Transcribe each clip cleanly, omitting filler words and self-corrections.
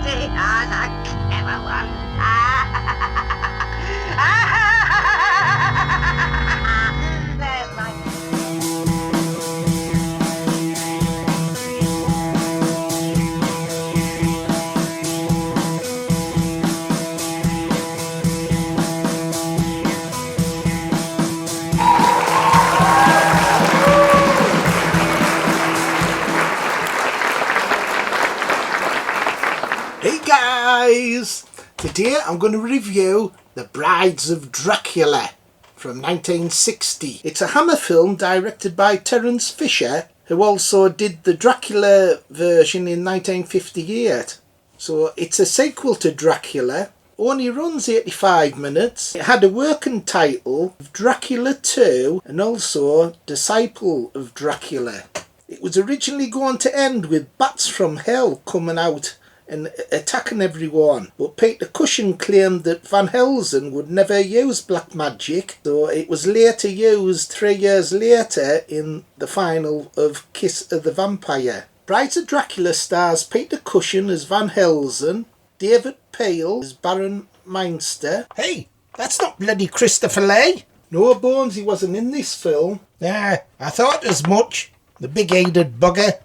naughty. Ah, the clever one. There's my... Hey guys! Today I'm going to review The Brides of Dracula from 1960. It's a Hammer film directed by Terence, who also did the Dracula version in 1958. So it's a sequel to Dracula, only runs 85 minutes. It had a working title of Dracula 2 and also Disciple of Dracula. It was originally going to end with bats from hell coming out and attacking everyone, but Peter Cushing claimed that Van Helsing would never use black magic, so it was later used 3 years later in the final of Kiss of the Vampire. Brides of Dracula stars Peter Cushing as Van Helsing, David Pale as Baron Meinster. Hey, that's not bloody Christopher Lee! No bones, he wasn't in this film. Nah, I thought as much. The big-headed bugger.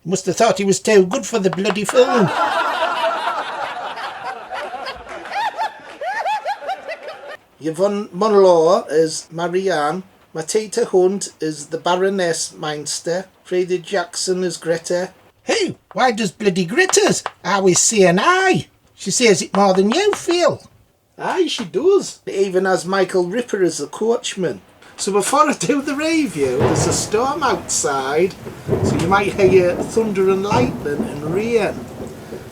Must have thought he was too good for the bloody film. Yvonne Monlaur as Marianne, Martita Hunt as the Baroness Meinster, Freda Jackson as Greta. Hey, why does bloody Greta's always say an I? She says it more than you feel. Aye, she does. It even has Michael Ripper as the coachman. So before I do the review, there's a storm outside, so you might hear thunder and lightning and rain.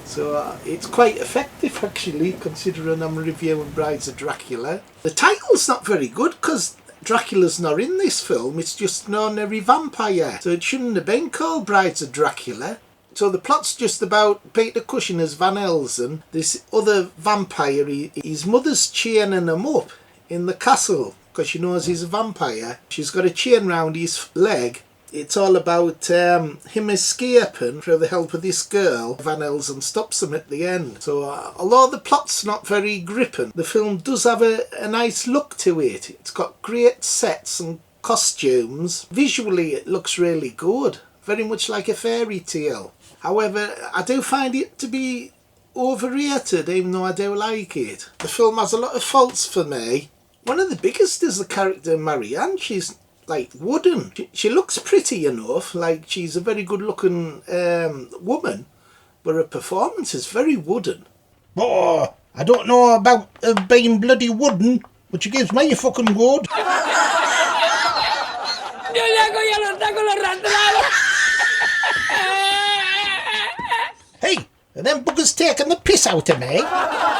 So it's quite effective actually, considering I'm reviewing Brides of Dracula. The title's not very good because Dracula's not in this film, it's just an ordinary vampire. So it shouldn't have been called Brides of Dracula. So the plot's just about Peter Cushing as Van Helsing, this other vampire. His mother's chaining him up in the castle because she knows he's a vampire. She's got a chain round his leg. It's all about him escaping through the help of this girl. Van Helsing stops him at the end. So although the plot's not very gripping, the film does have a nice look to it. It's got great sets and costumes. Visually it looks really good, very much like a fairy tale. However, I do find it to be overrated, even though I do like it. The film has a lot of faults for me. One of the biggest is the character Marianne. She's like wooden. She looks pretty enough, like she's a very good looking woman, but her performance is very wooden. Oh, I don't know about being bloody wooden, but she gives me a fucking good. Hey, and them buggers taking the piss out of me.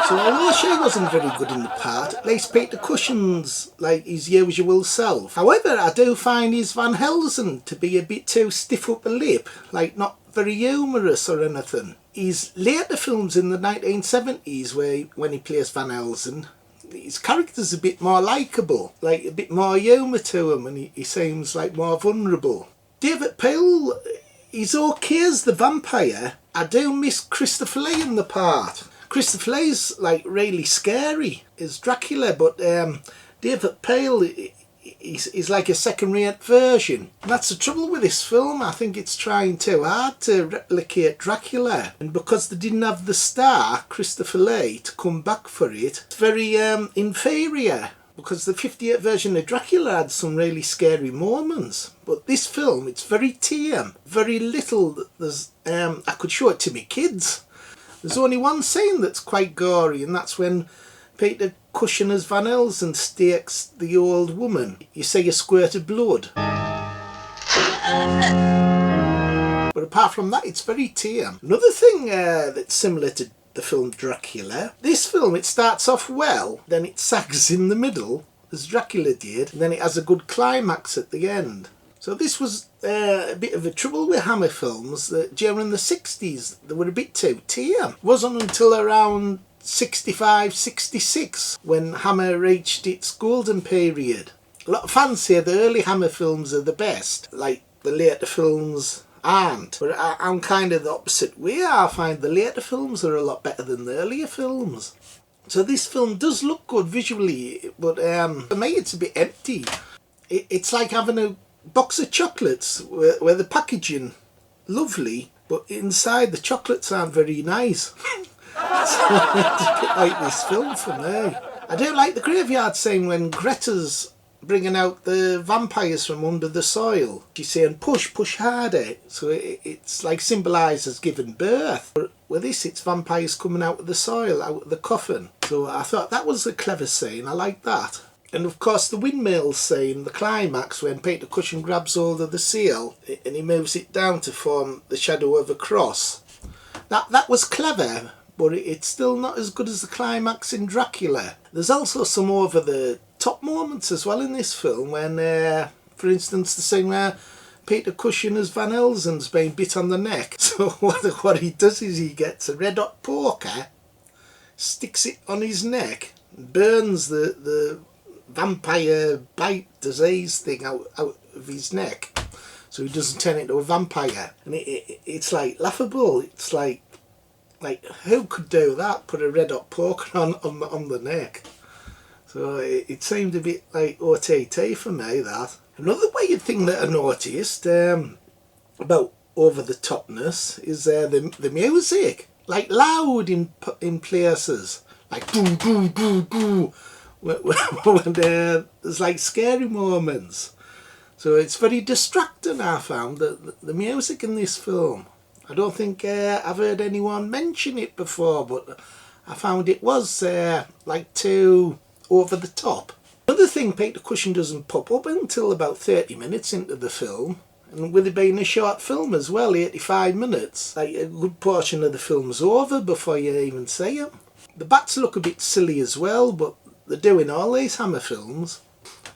So although she wasn't very good in the part, at least Peter Cushing's like his usual self. However, I do find his Van Helsing to be a bit too stiff upper lip, like not very humorous or anything. His later films in the 1970s, when he plays Van Helsing, his character's a bit more likeable, like a bit more humour to him, and he seems like more vulnerable. David Pale, he's okay as the vampire. I do miss Christopher Lee in the part. Christopher Lee's like really scary as Dracula, but David Pale is like a second-rate version. And that's the trouble with this film. I think it's trying too hard to replicate Dracula, and because they didn't have the star Christopher Lee to come back for it, it's very inferior. Because the 58 version of Dracula had some really scary moments, but this film, it's very tame, very little. There's I could show it to my kids. There's only one scene that's quite gory, and that's when Peter Cushing as Van Helsing stakes the old woman. You see a squirt of blood. But apart from that, it's very tame. Another thing that's similar to the film Dracula, this film, it starts off well, then it sags in the middle, as Dracula did, and then it has a good climax at the end. So this was a bit of a trouble with Hammer films, that during the 60s they were a bit too tame. It wasn't until around 65, 66 when Hammer reached its golden period. A lot of fans say the early Hammer films are the best, like the later films aren't. But I'm kind of the opposite way. I find the later films are a lot better than the earlier films. So this film does look good visually, but for me it's a bit empty. It's like having a box of chocolates where the packaging lovely, but inside the chocolates aren't very nice. So it's a bit like this film for me. I don't like the graveyard scene when Greta's bringing out the vampires from under the soil. She's saying push, push harder. So it's like symbolises giving birth. But with this, it's vampires coming out of the soil, out of the coffin. So I thought that was a clever scene. I like that. And of course the windmill scene, the climax, when Peter Cushing grabs hold of the seal and he moves it down to form the shadow of a cross. That was clever, but it's still not as good as the climax in Dracula. There's also some over the top moments as well in this film when, for instance, the scene where Peter Cushing as Van Helsing's being bit on the neck. So what he does is he gets a red hot poker, sticks it on his neck, burns the vampire bite disease thing out of his neck, so he doesn't turn into a vampire. And it's like laughable. It's like who could do that? Put a red hot poker on the neck. So it seemed a bit like OTT for me, that. Another weird thing that I noticed about over the topness is the music, like loud in places, like boo boo boo boo. When there's like scary moments. So it's very distracting, I found, the music in this film. I don't think I've heard anyone mention it before, but I found it was like too over the top. Another thing, Peter Cushing doesn't pop up until about 30 minutes into the film. And with it being a short film as well, 85 minutes, like a good portion of the film's over before you even see it. The bats look a bit silly as well, but they're doing all these Hammer films.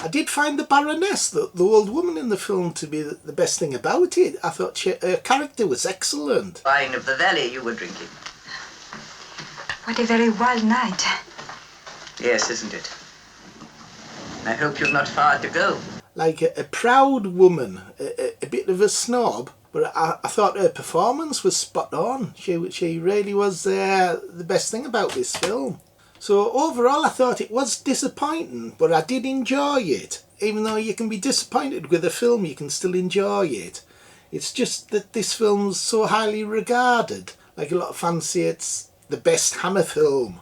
I did find the Baroness, the old woman in the film, to be the best thing about it. I thought her character was excellent. Wine of the valley you were drinking. What a very wild night. Yes, isn't it? I hope you've not far to go. Like a proud woman, a bit of a snob, but I thought her performance was spot on. She really was the best thing about this film. So overall I thought it was disappointing, but I did enjoy it. Even though you can be disappointed with a film, you can still enjoy it. It's just that this film's so highly regarded. Like a lot of fans say it's the best Hammer film,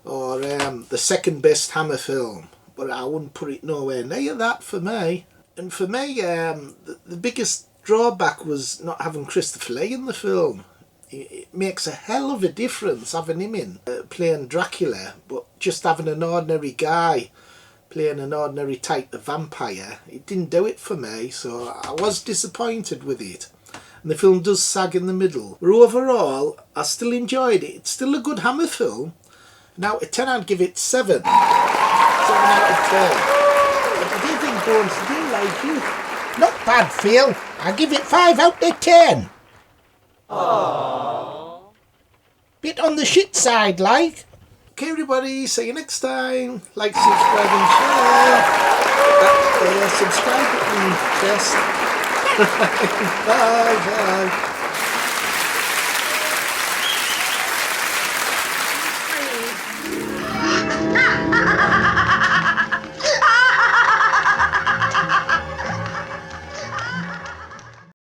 or the second best Hammer film. But I wouldn't put it nowhere near that for me. And for me, the biggest drawback was not having Christopher Lee in the film. It makes a hell of a difference having him in playing Dracula, but just having an ordinary guy playing an ordinary type of vampire, it didn't do it for me, so I was disappointed with it. And the film does sag in the middle. But overall, I still enjoyed it. It's still a good Hammer film. Now, at 10 I'd give it 7. 7 out of 10. What do you think, Bones? Do you like it? Not bad, Phil. I give it 5 out of 10. Aww. Bit on the shit side, like. Okay, everybody, see you next time. Like, subscribe and share. That subscribe button, yes. Bye, bye.